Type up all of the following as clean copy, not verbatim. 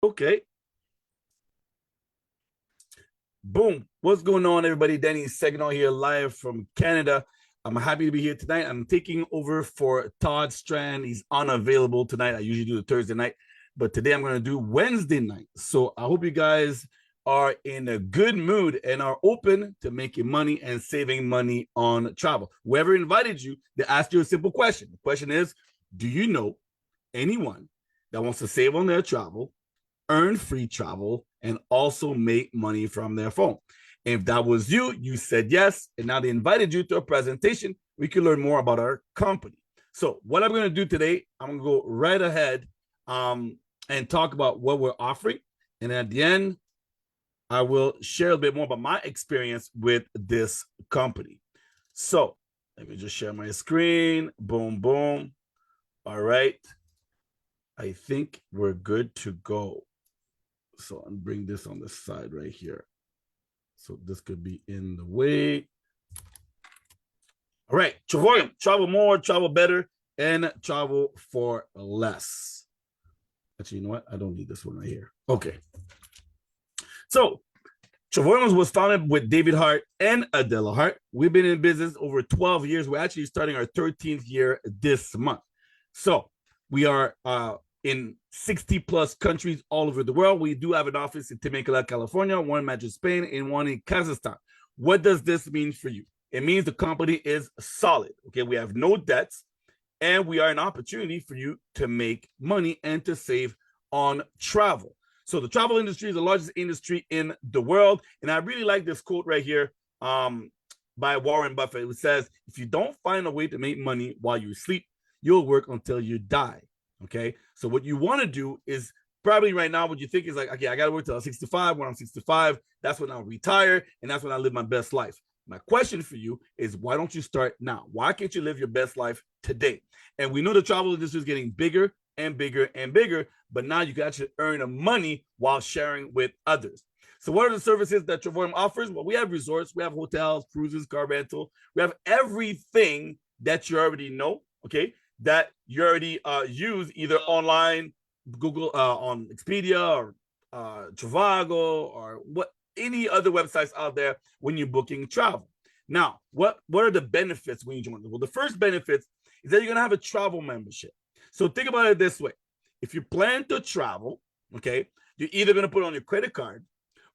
Okay. Boom. What's going on, everybody? Danny Seguignol here, live from Canada. I'm happy to be here tonight. I'm taking over for Todd Strand. He's unavailable tonight. I usually do the Thursday night, but today I'm going to do Wednesday night. So I hope you guys are in a good mood and are open to making money and saving money on travel. Whoever invited you, they asked you a simple question. The question is, do you know anyone that wants to save on their travel, earn free travel, and also make money from their phone? If that was you, you said yes, and now they invited you to a presentation. We can learn more about our company. So what I'm going to do today, I'm going to go right ahead and talk about what we're offering. And at the end, I will share a bit more about my experience with this company. So let me just share my screen. Boom, boom. All right. I think we're good to go. So I'm bring this on the side right here. So this could be in the way. All right, Travorium, travel more, travel better, and travel for less. Actually, you know what? I don't need this one right here. Okay. So Travorium was founded with David Hart and Adela Hart. We've been in business over 12 years. We're actually starting our 13th year this month. So we are in 60 plus countries all over the world. We do have an office in Temecula, California, one in Madrid, Spain, and one in Kazakhstan. What does this mean for you? It means the company is solid. Okay, we have no debts, and we are an opportunity for you to make money and to save on travel. So the travel industry is the largest industry in the world, and I really like this quote right here by Warren Buffett. It says, "If you don't find a way to make money while you sleep, you'll work until you die." Okay, so what you want to do is probably right now, what you think is like, okay, I got to work till I'm 65. When I'm 65, that's when I'll retire, and that's when I live my best life. My question for you is, why don't you start now? Why can't you live your best life today? And we know the travel industry is getting bigger and bigger and bigger, but now you can actually earn money while sharing with others. So what are the services that Travorium offers? Well, we have resorts, we have hotels, cruises, car rental. We have everything that you already know, okay, that you already use either online, Google, on Expedia or Trivago or what any other websites out there when you're booking travel. Now, what are the benefits when you join? Well, the first benefit is that you're gonna have a travel membership. So think about it this way: if you plan to travel, okay, you're either gonna put it on your credit card,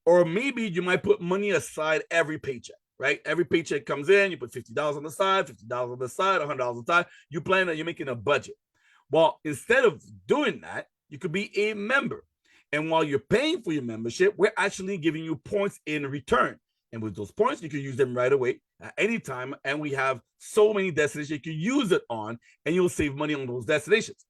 or maybe you might put money aside every paycheck. Right, every paycheck comes in, you put $50 on the side, $50 on the side, $100 on the side. You plan that you're making a budget. Well, instead of doing that, you could be a member. And while you're paying for your membership, we're actually giving you points in return. And with those points, you can use them right away at any time. And we have so many destinations you can use it on, and you'll save money on those destinations.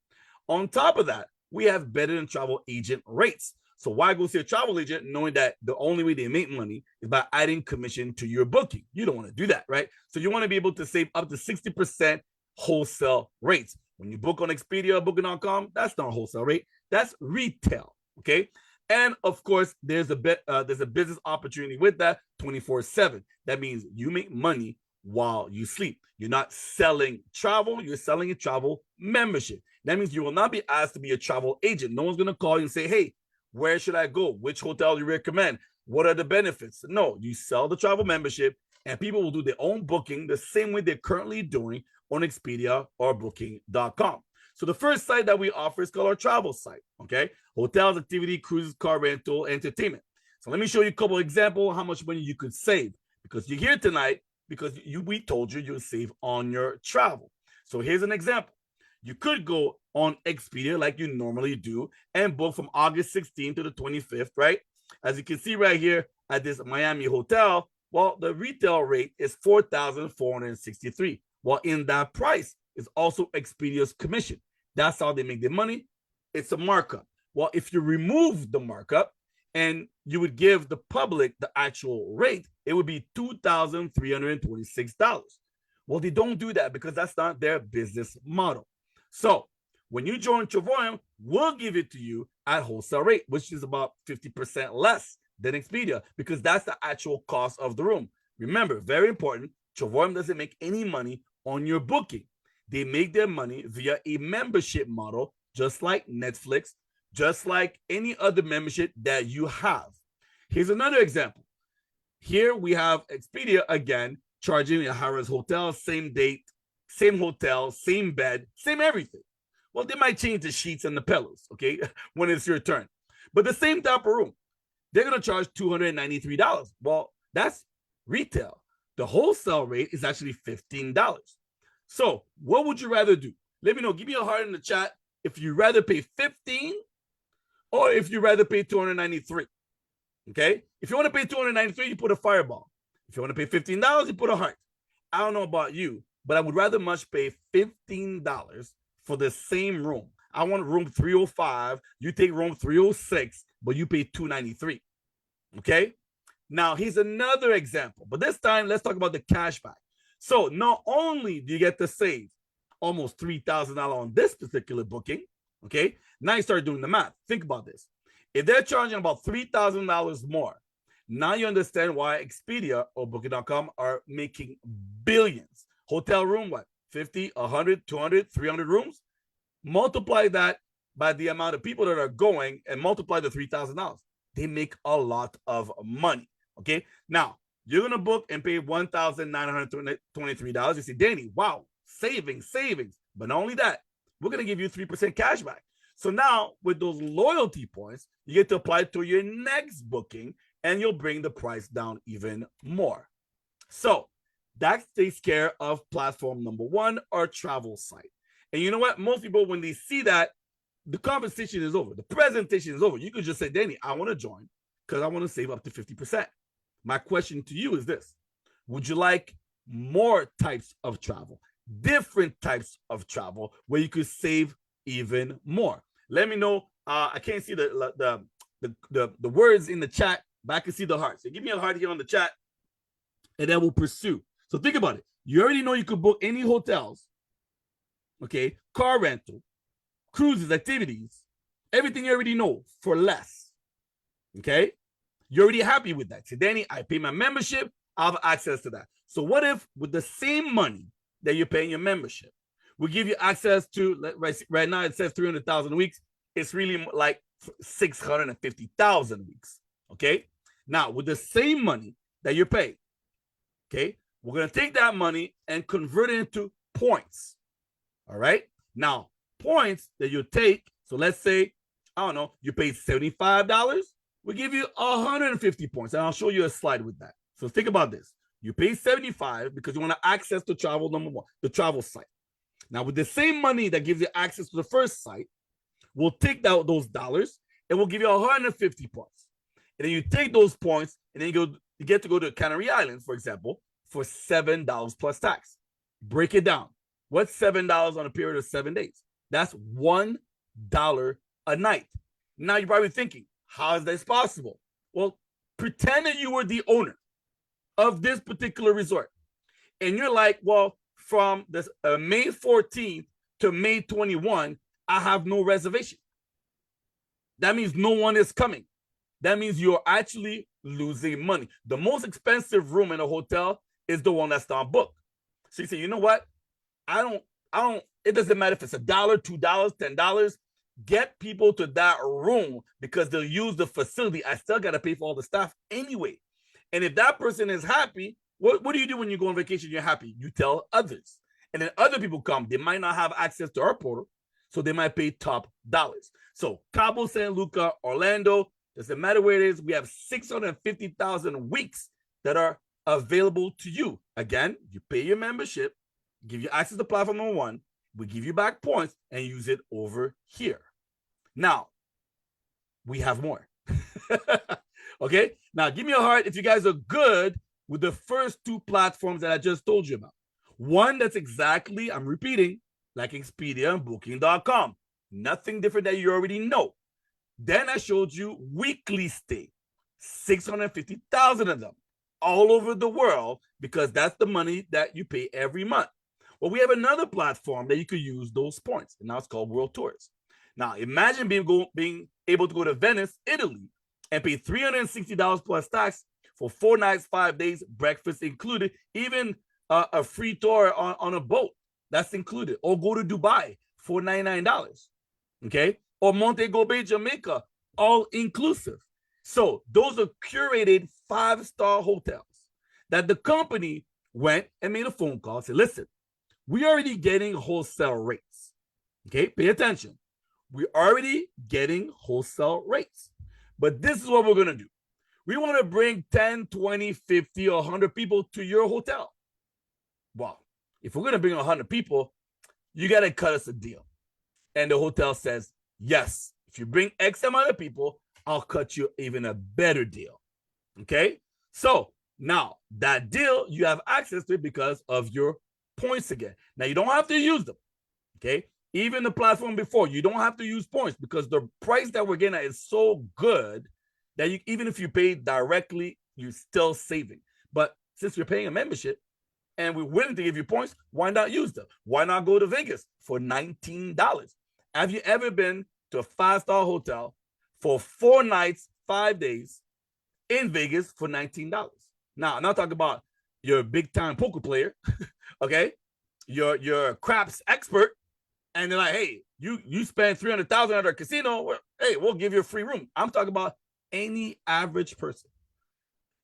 On top of that, we have better than travel agent rates. So why go see a travel agent knowing that the only way they make money is by adding commission to your booking? You don't want to do that, right? So you want to be able to save up to 60% wholesale rates. When you book on Expedia or Booking.com, that's not a wholesale rate. That's retail, okay? And of course, there's a business opportunity with that 24/7. That means you make money while you sleep. You're not selling travel, you're selling a travel membership. That means you will not be asked to be a travel agent. No one's going to call you and say, hey, where should I go? Which hotel do you recommend? What are the benefits? No, you sell the travel membership, and people will do their own booking the same way they're currently doing on Expedia or Booking.com. So the first site that we offer is called our travel site, okay? Hotels, activity, cruises, car rental, entertainment. So let me show you a couple of examples of how much money you could save, because you're here tonight because we told you you'll save on your travel. So here's an example. You could go on Expedia like you normally do and book from August 16th to the 25th, right? As you can see right here at this Miami hotel, well, the retail rate is $4,463. Well, in that price is also Expedia's commission. That's how they make their money. It's a markup. Well, if you remove the markup and you would give the public the actual rate, it would be $2,326. Well, they don't do that because that's not their business model. So when you join Travorium, we'll give it to you at wholesale rate, which is about 50% less than Expedia, because that's the actual cost of the room. Remember, very important, Travorium doesn't make any money on your booking. They make their money via a membership model, just like Netflix, just like any other membership that you have. Here's another example. Here we have Expedia again, charging a Harrah's hotel, same date, same hotel, same bed, same everything. Well, they might change the sheets and the pillows, okay, when it's your turn. But the same type of room, they're going to charge $293. Well, that's retail. The wholesale rate is actually $15. So what would you rather do? Let me know. Give me a heart in the chat if you rather pay $15 or if you rather pay $293. Okay? If you want to pay $293, you put a fireball. If you want to pay $15, you put a heart. I don't know about you, but I would rather much pay $15 for the same room. I want room 305. You take room 306, but you pay $293. Okay? Now, here's another example, but this time, let's talk about the cashback. So not only do you get to save almost $3,000 on this particular booking, okay? Now you start doing the math. Think about this. If they're charging about $3,000 more, now you understand why Expedia or Booking.com are making billions. Hotel room, what? 50, 100, 200, 300 rooms? Multiply that by the amount of people that are going and multiply the $3,000. They make a lot of money, okay? Now, you're going to book and pay $1,923. You say, Danny, wow, savings. But not only that, we're going to give you 3% cash back. So now, with those loyalty points, you get to apply to your next booking, and you'll bring the price down even more. So that takes care of platform number one, our travel site. And you know what? Most people, when they see that, the conversation is over. The presentation is over. You could just say, Danny, I want to join because I want to save up to 50%. My question to you is this. Would you like more types of travel, different types of travel where you could save even more? Let me know. I can't see the words in the chat, but I can see the heart. So give me a heart here on the chat, and then we'll pursue. So think about it. You already know you could book any hotels, okay, car rental, cruises, activities, everything you already know for less, okay? You're already happy with that. So, Danny, I pay my membership, I have access to that. So what if with the same money that you're paying your membership, we give you access to, right now it says 300,000 weeks. It's really like 650,000 weeks, okay? Now, with the same money that you're paying, okay, we're going to take that money and convert it into points, all right? Now, points that you take, so let's say, I don't know, you paid $75, we give you 150 points, and I'll show you a slide with that. So think about this. You pay 75 because you want to access the travel number one, the travel site. Now, with the same money that gives you access to the first site, we'll take those dollars and we'll give you 150 points. And then you take those points and then you get to go to Canary Islands, for example, for $7 plus tax. Break it down. What's $7 on a period of 7 days? That's $1 a night. Now you're probably thinking, how is this possible? Well, pretend that you were the owner of this particular resort. And you're like, well, from this May 14th to May 21, I have no reservation. That means no one is coming. That means you're actually losing money. The most expensive room in a hotel is the one that's not booked. So you say, you know what? I don't, it doesn't matter if it's $1, $2, $10. Get people to that room because they'll use the facility. I still got to pay for all the staff anyway. And if that person is happy, what do you do when you go on vacation? You're happy. You tell others. And then other people come. They might not have access to our portal, so they might pay top dollars. So Cabo San Luca, Orlando, doesn't matter where it is. We have 650,000 weeks that are available to you. Again, you pay your membership, give you access to platform number one, we give you back points and use it over here. Now, we have more. Okay? Now, give me a heart if you guys are good with the first two platforms that I just told you about. One that's exactly, I'm repeating, like Expedia and Booking.com. Nothing different that you already know. Then I showed you weekly stay, 650,000 of them all over the world because that's the money that you pay every month. Well, we have another platform that you could use those points, and now it's called World Tours. Now, imagine being able to go to Venice, Italy, and pay $360 plus tax for 4 nights, 5 days, breakfast included, even a free tour on a boat. That's included. Or go to Dubai for $99. Okay? or Montego Bay, Jamaica, all inclusive. So those are curated 5-star hotels that the company went and made a phone call, said, listen, we're already getting wholesale rates. Okay, pay attention. We're already getting wholesale rates. But this is what we're going to do. We want to bring 10, 20, 50, or 100 people to your hotel. Well, if we're going to bring 100 people, you got to cut us a deal. And the hotel says, yes, if you bring X amount of people, I'll cut you even a better deal. Okay? So now that deal, you have access to it because of your points again. Now, you don't have to use them. Okay? Even the platform before, you don't have to use points because the price that we're getting at is so good that you, even if you pay directly, you're still saving. But since you're paying a membership and we're willing to give you points, why not use them? Why not go to Vegas for $19? Have you ever been to a 5-star hotel for 4 nights, 5 days in Vegas for $19? Now, I'm not talking about you're a big time poker player, okay? You're a craps expert, and they're like, hey, you spend $300,000 at our casino, well, hey, we'll give you a free room. I'm talking about any average person.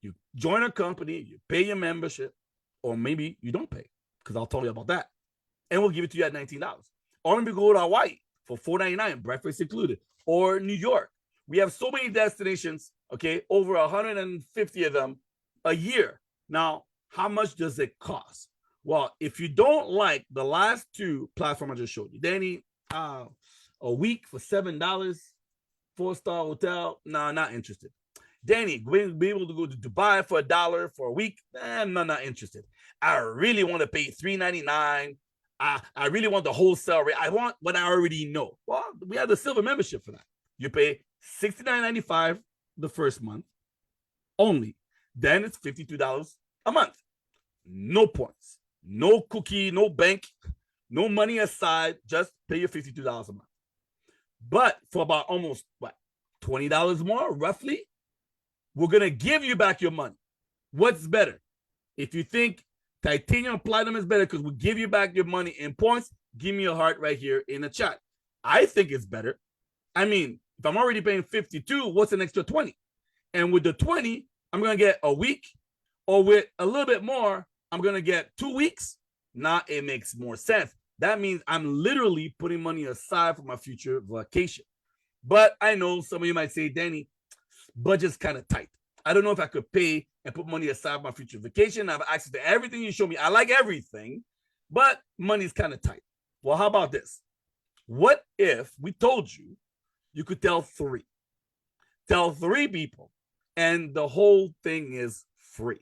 You join a company, you pay your membership, or maybe you don't pay, because I'll tell you about that. And we'll give it to you at $19. Or maybe go to Hawaii for $4.99, breakfast included, or New York. We have so many destinations, okay, over 150 of them a year. Now, how much does it cost? Well, if you don't like the last 2 platforms I just showed you, Danny, a week for $7, 4-star hotel, no, not interested. Danny, be able to go to Dubai for $1 for a week, I'm not interested. I really want to pay $3.99. I really want the wholesale rate. I want what I already know. Well, we have the silver membership for that. You pay $69.95 the first month only. Then it's $52 a month. No points, no cookie, no bank, no money aside. Just pay your $52 a month. But for about almost $20 more, roughly, we're going to give you back your money. What's better? If you think Titanium Platinum is better because we give you back your money in points, give me a heart right here in the chat. I think it's better. I mean, if I'm already paying 52, what's an extra 20? And with the 20, I'm going to get a week, or with a little bit more, I'm going to get 2 weeks. Now it makes more sense. That means I'm literally putting money aside for my future vacation. But I know some of you might say, Danny, budget's kind of tight. I don't know if I could pay and put money aside for my future vacation. I have access to everything you show me. I like everything, but money's kind of tight. Well, how about this? What if we told you you could tell 3? Tell 3 people, and the whole thing is free.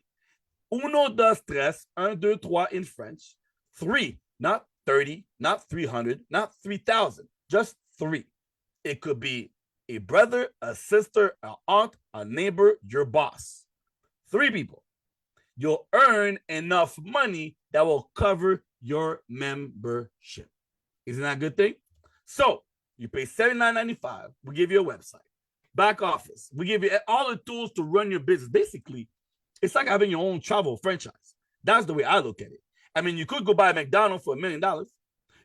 Uno, dos, tres, un, deux, trois in French. 3, not 30, not 300, not 3,000, just 3. It could be a brother, a sister, an aunt, a neighbor, your boss. 3 people. You'll earn enough money that will cover your membership. Isn't that a good thing? So you pay $79.95. We give you a website, back office. We give you all the tools to run your business. Basically, it's like having your own travel franchise. That's the way I look at it. I mean, you could go buy a McDonald's for $1 million.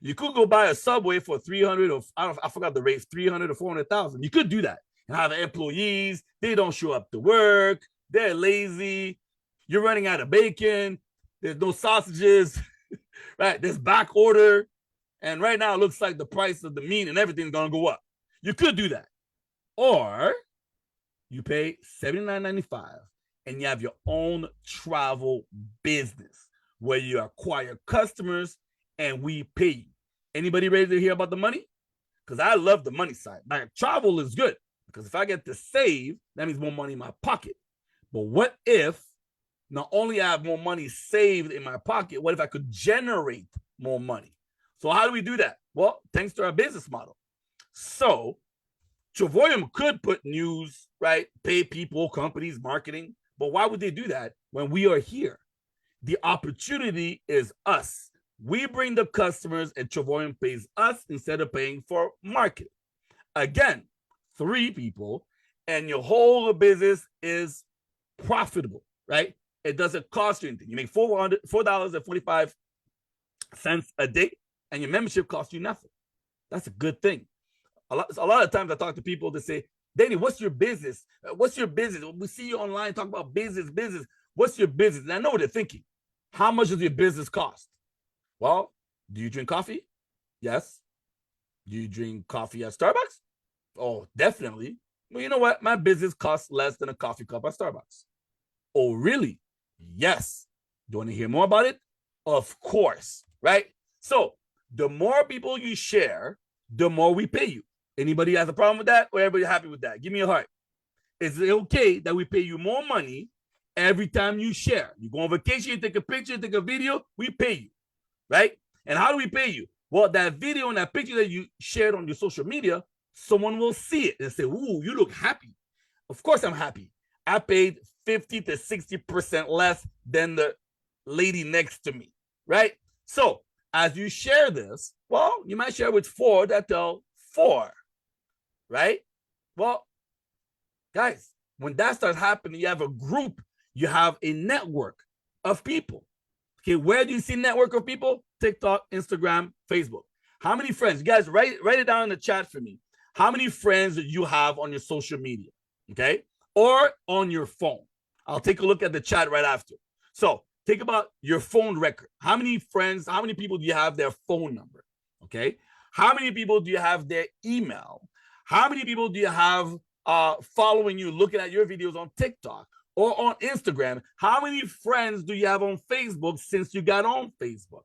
You could go buy a Subway for 300 or I forgot the rates, 300 or 400,000. You could do that and have employees. They don't show up to work. They're lazy. You're running out of bacon. There's no sausages, right? There's back order. And right now it looks like the price of the meat and everything's going to go up. You could do that. Or you pay $79.95 and you have your own travel business where you acquire customers and we pay you. Anybody ready to hear about the money? Because I love the money side. Now, travel is good because if I get to save, that means more money in my pocket. But what if not only I have more money saved in my pocket, what if I could generate more money? So how do we do that? Well, thanks to our business model. So Travorium could put news, right? Pay people, companies, marketing. But why would they do that when we are here? The opportunity is us. We bring the customers and Travorium pays us instead of paying for marketing. Again, 3 people and your whole business is profitable, right? It doesn't cost you anything. You make $4.45 a day and your membership costs you nothing. That's a good thing. a lot of times I talk to people that say, Danny, what's your business? What's your business? We see you online talk about business. What's your business? And I know what they're thinking. How much does your business cost? Well, do you drink coffee? Yes. Do you drink coffee at Starbucks? Oh, definitely. Well, you know what? My business costs less than a coffee cup at Starbucks. Oh, really? Yes. Do you want to hear more about it? Of course, right? So the more people you share, the more we pay you. Anybody has a problem with that, or everybody happy with that? Give me a heart. Is it okay that we pay you more money every time you share? You go on vacation, you take a picture, take a video, we pay you, right? And how do we pay you? Well, that video and that picture that you shared on your social media, someone will see it and say, ooh, you look happy. Of course I'm happy. I paid 50 to 60% less than the lady next to me, right? So as you share this, well, you might share with 4 that tell 4, right? Well, guys, when that starts happening, you have a group, you have a network of people. Okay, where do you see network of people? TikTok, Instagram, Facebook. How many friends? You guys, write it down in the chat for me. How many friends do you have on your social media? Okay, or on your phone? I'll take a look at the chat right after. So think about your phone record. How many friends, how many people do you have their phone number? Okay, how many people do you have their email? How many people do you have following you, looking at your videos on TikTok or on Instagram? How many friends do you have on Facebook since you got on Facebook?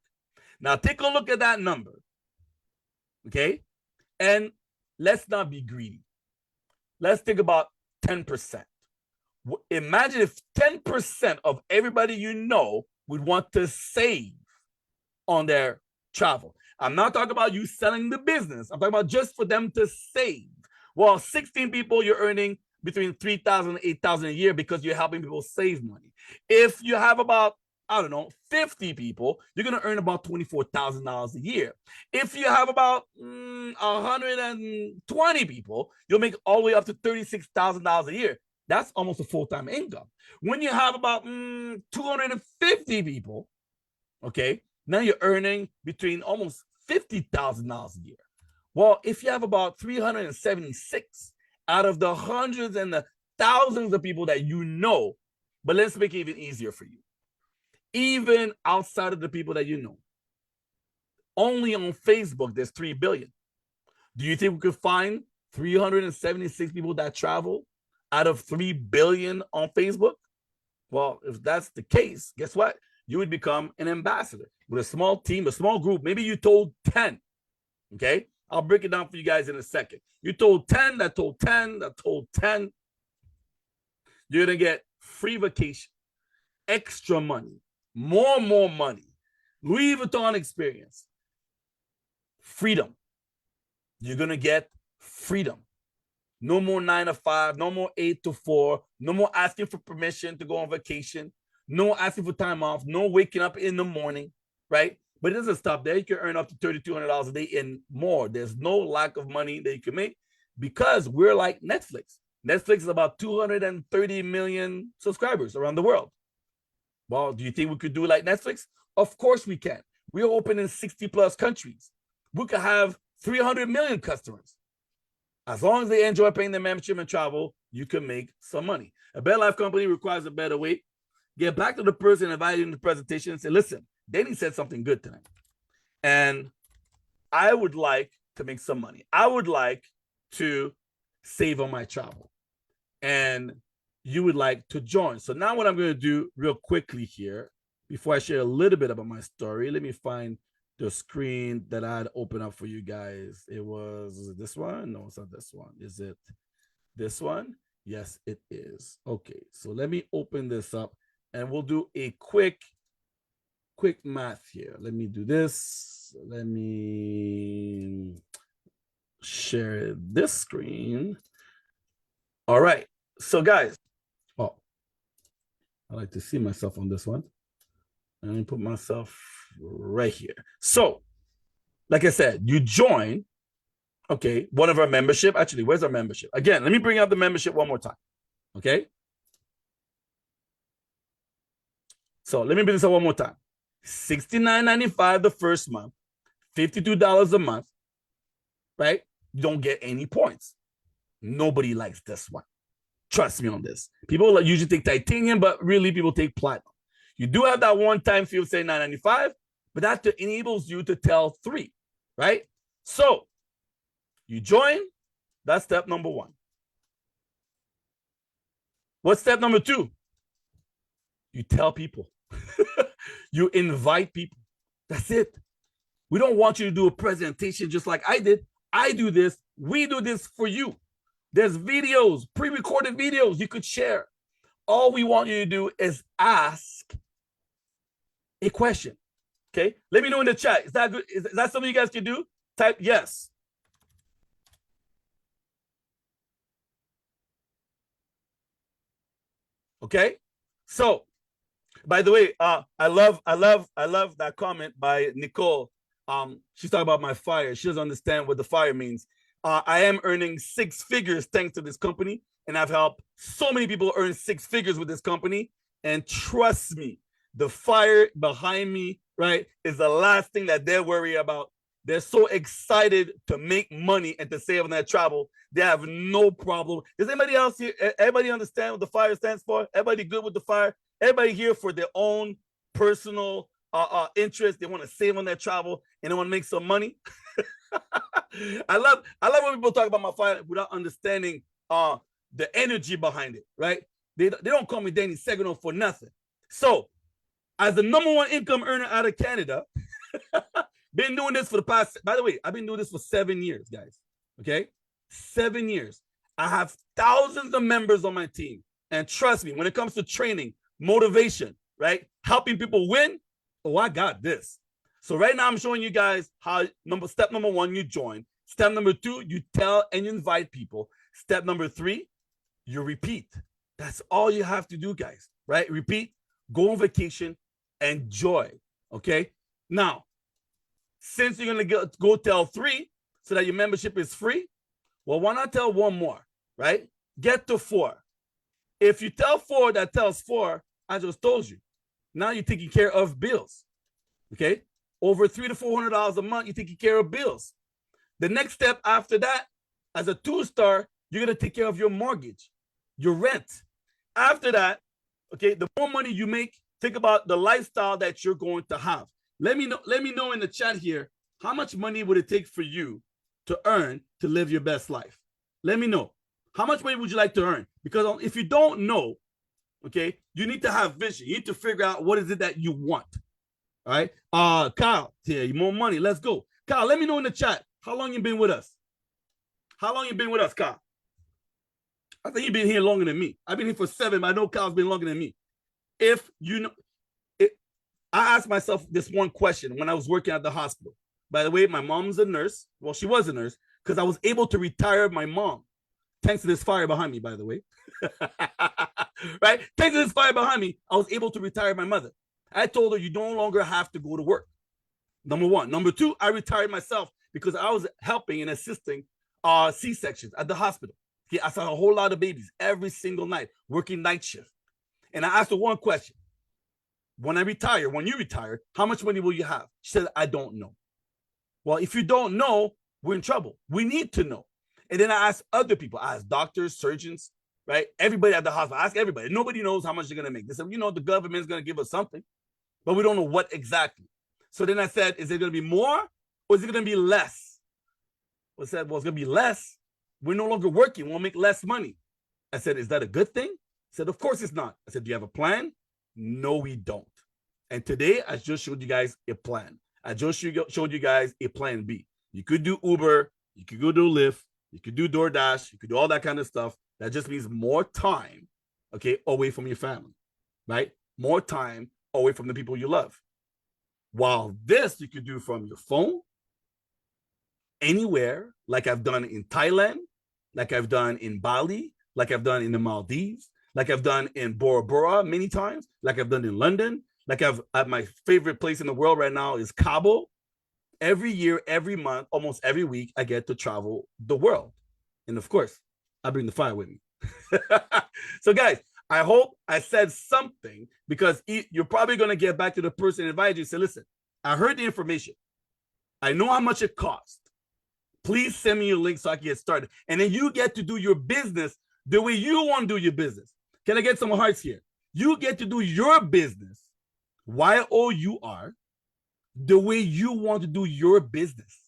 Now take a look at that number, okay? And let's not be greedy. Let's think about 10%. Imagine if 10% of everybody you know would want to save on their travel. I'm not talking about you selling the business. I'm talking about just for them to save. Well, 16 people, you're earning between 3,000 and 8,000 a year because you're helping people save money. If you have about, I don't know, 50 people, you're going to earn about $24,000 a year. If you have about 120 people, you'll make all the way up to $36,000 a year. That's almost a full-time income. When you have about 250 people, okay, now you're earning between almost $50,000 a year. Well, if you have about 376 out of the hundreds and the thousands of people that you know, but let's make it even easier for you. Even outside of the people that you know, only on Facebook, there's 3 billion. Do you think we could find 376 people that travel out of 3 billion on Facebook? Well, if that's the case, guess what? You would become an ambassador with a small team, a small group. Maybe you told 10, okay? I'll break it down for you guys in a second. You told 10, that told 10, that told 10. You're going to get free vacation, extra money, more money, Louis Vuitton experience, freedom. You're going to get freedom. No more 9 to 5, no more 8 to 4, no more asking for permission to go on vacation, no asking for time off, no waking up in the morning, right? But it doesn't stop there. You can earn up to $3,200 a day and more. There's no lack of money that you can make because we're like Netflix. Netflix is about 230 million subscribers around the world. Well, do you think we could do it like Netflix? Of course we can. We're open in 60 plus countries. We could have 300 million customers. As long as they enjoy paying their membership and travel, you can make some money. A better life company requires a better way. Get back to the person invited in the presentation and say, listen, Danny said something good tonight. And I would like to make some money. I would like to save on my travel. And you would like to join. So now what I'm going to do real quickly here, before I share a little bit about my story, let me find the screen that I had opened up for you guys. Is it this one? No, it's not this one. Is it this one? Yes, it is. Okay, so let me open this up and we'll do a quick math here. Let me do this. Let me share this screen. All right, so guys, I like to see myself on this one. And let me put myself right here. So, like I said, you join, okay, one of our membership. Actually, where's our membership? Again, let me bring up the membership one more time, okay? So let me bring this up one more time. $69.95 the first month, $52 a month, right? you don't get any points. Nobody likes this one. Trust me on this. People usually take titanium, but really people take platinum. You do have that one-time fee of say $9.95, but that enables you to tell 3, right? So you join. That's step number 1. What's step number 2? You tell people. You invite people. That's it. We don't want you to do a presentation just like I did. I do this. We do this for you. There's videos, pre-recorded videos you could share. All we want you to do is ask a question. Okay? Let me know in the chat. Is that good? Is that something you guys can do? Type yes. Okay? So, by the way, I love that comment by Nicole. She's talking about my fire. She doesn't understand what the fire means. I am earning 6 figures thanks to this company, and I've helped so many people earn 6 figures with this company. And trust me, the fire behind me, right, is the last thing that they're worried about. They're so excited to make money and to save on their travel. They have no problem. Does anybody else here? Everybody understand what the fire stands for? Everybody good with the fire? Everybody here for their own personal interest. They want to save on their travel and they want to make some money. I love when people talk about my fire without understanding the energy behind it, right? They don't call me Danny Seguignol for nothing. So, as the #1 income earner out of Canada, been doing this for the past, by the way, I've been doing this for 7 years, guys. Okay? 7 years. I have thousands of members on my team. And trust me, when it comes to training, motivation, right? Helping people win, oh, I got this. So right now I'm showing you guys how step number 1, you join. Step number 2, you tell and you invite people. Step number 3, you repeat. That's all you have to do, guys, right? Repeat, go on vacation, enjoy, okay? Now, since you're going to go tell 3 so that your membership is free, well, why not tell 1 more, right? Get to 4. If you tell 4 that tells 4, I just told you, now you're taking care of bills, okay? Over $300 to $400 a month, you're taking care of bills. The next step after that, as a 2-star, you're going to take care of your mortgage, your rent. After that, okay, the more money you make, think about the lifestyle that you're going to have. Let me know in the chat here, how much money would it take for you to earn to live your best life? Let me know. How much money would you like to earn? Because if you don't know, okay, you need to have vision. You need to figure out what is it that you want. All right. Kyle, yeah, more money. Let's go. Kyle, let me know in the chat. How long you been with us? How long you been with us, Kyle? I think you've been here longer than me. I've been here for 7, but I know Kyle's been longer than me. If you know, I asked myself this one question when I was working at the hospital. By the way, my mom's a nurse. Well, she was a nurse because I was able to retire my mom. Thanks to this fire behind me, by the way. Right? Thanks to this fire behind me, I was able to retire my mother. I told her, you no longer have to go to work. Number 1. Number 2, I retired myself because I was helping and assisting C-sections at the hospital. Okay, I saw a whole lot of babies every single night, working night shift. And I asked her one question. When you retire, how much money will you have? She said, I don't know. Well, if you don't know, we're in trouble. We need to know. And then I asked other people. I asked doctors, surgeons, right? Everybody at the hospital. I asked everybody. Nobody knows how much they're going to make. They said, the government's going to give us something, but we don't know what exactly. So then I said, is it going to be more or is it going to be less? I said, well, it's going to be less. We're no longer working. We'll make less money. I said, is that a good thing? I said, of course it's not. I said, do you have a plan? No, we don't. And today, I just showed you guys a plan. I just showed you guys a plan B. You could do Uber. You could go do Lyft. You could do DoorDash. You could do all that kind of stuff. That just means more time, okay, away from your family, right? More time away from the people you love. While this you could do from your phone, anywhere, like I've done in Thailand, like I've done in Bali, like I've done in the Maldives, like I've done in Bora Bora many times, like I've done in London, like at my favorite place in the world right now is Cabo. Every year, every month, almost every week, I get to travel the world. And of course, I bring the fire with me. So guys, I hope I said something because you're probably going to get back to the person who invited you and say, listen, I heard the information. I know how much it cost. Please send me your link so I can get started. And then you get to do your business the way you want to do your business. Can I get some hearts here? You get to do your business, YOUR, the way you want to do your business.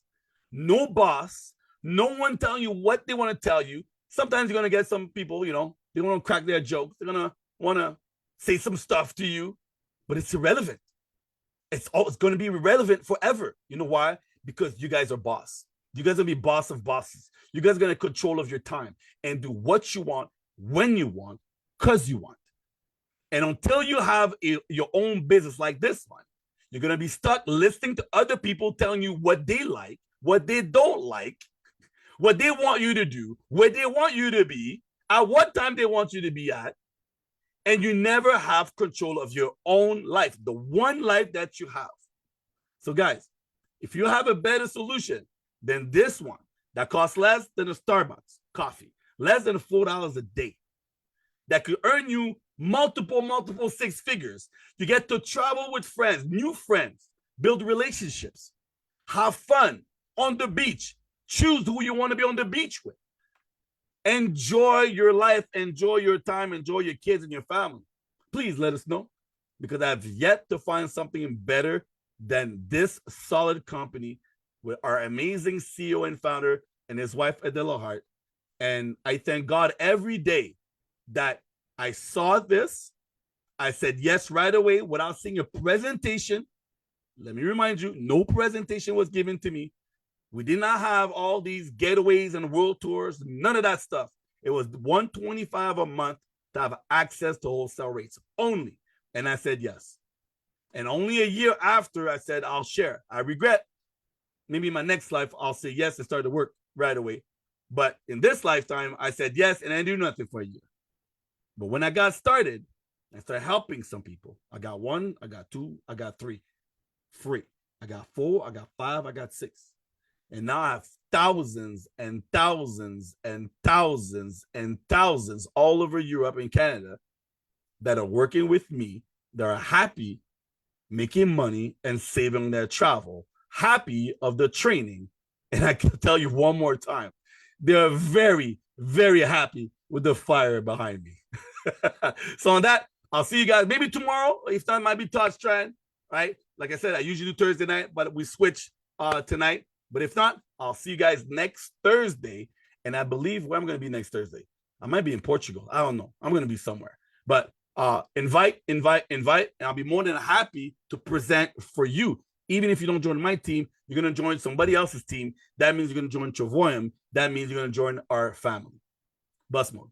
No boss, no one telling you what they want to tell you. Sometimes you're going to get some people, you know, they want to crack their jokes. They're going to want to say some stuff to you, but it's irrelevant. It's going to be irrelevant forever. You know why? Because you guys are boss. You guys are going to be boss of bosses. You guys are going to control of your time and do what you want, when you want, because you want. And until you have your own business like this one, you're going to be stuck listening to other people telling you what they like, what they don't like, what they want you to do, where they want you to be, at what time they want you to be at. And you never have control of your own life, the one life that you have. So guys, if you have a better solution than this one that costs less than a Starbucks coffee, less than $4 a day, that could earn you multiple six figures, you get to travel with friends, new friends, build relationships, have fun on the beach, choose who you want to be on the beach with. Enjoy your life, enjoy your time, enjoy your kids and your family. Please let us know, because I've yet to find something better than this solid company with our amazing CEO and founder and his wife, Adela Hart. And I thank God every day that I saw this. I said yes right away without seeing a presentation. Let me remind you, no presentation was given to me. We did not have all these getaways and world tours, none of that stuff. It was $125 a month to have access to wholesale rates only. And I said yes. And only a year after, I said, I'll share. I regret. Maybe in my next life, I'll say yes and start to work right away. But in this lifetime, I said yes, and I didn't do nothing for a year. But when I got started, I started helping some people. I got 1, I got 2, I got 3 free. I got 4, I got 5, I got 6. And now I have thousands and thousands and thousands and thousands all over Europe and Canada that are working with me, that are happy, making money and saving their travel, happy of the training. And I can tell you one more time, they're very, very happy with the fire behind me. So on that, I'll see you guys maybe tomorrow. If not, might be Todd's Strand, right? Like I said, I usually do Thursday night, but we switch tonight. But if not, I'll see you guys next Thursday. And I believe where I'm going to be next Thursday. I might be in Portugal. I don't know. I'm going to be somewhere. But invite. And I'll be more than happy to present for you. Even if you don't join my team, you're going to join somebody else's team. That means you're going to join Travorium. That means you're going to join our family. Bus mode.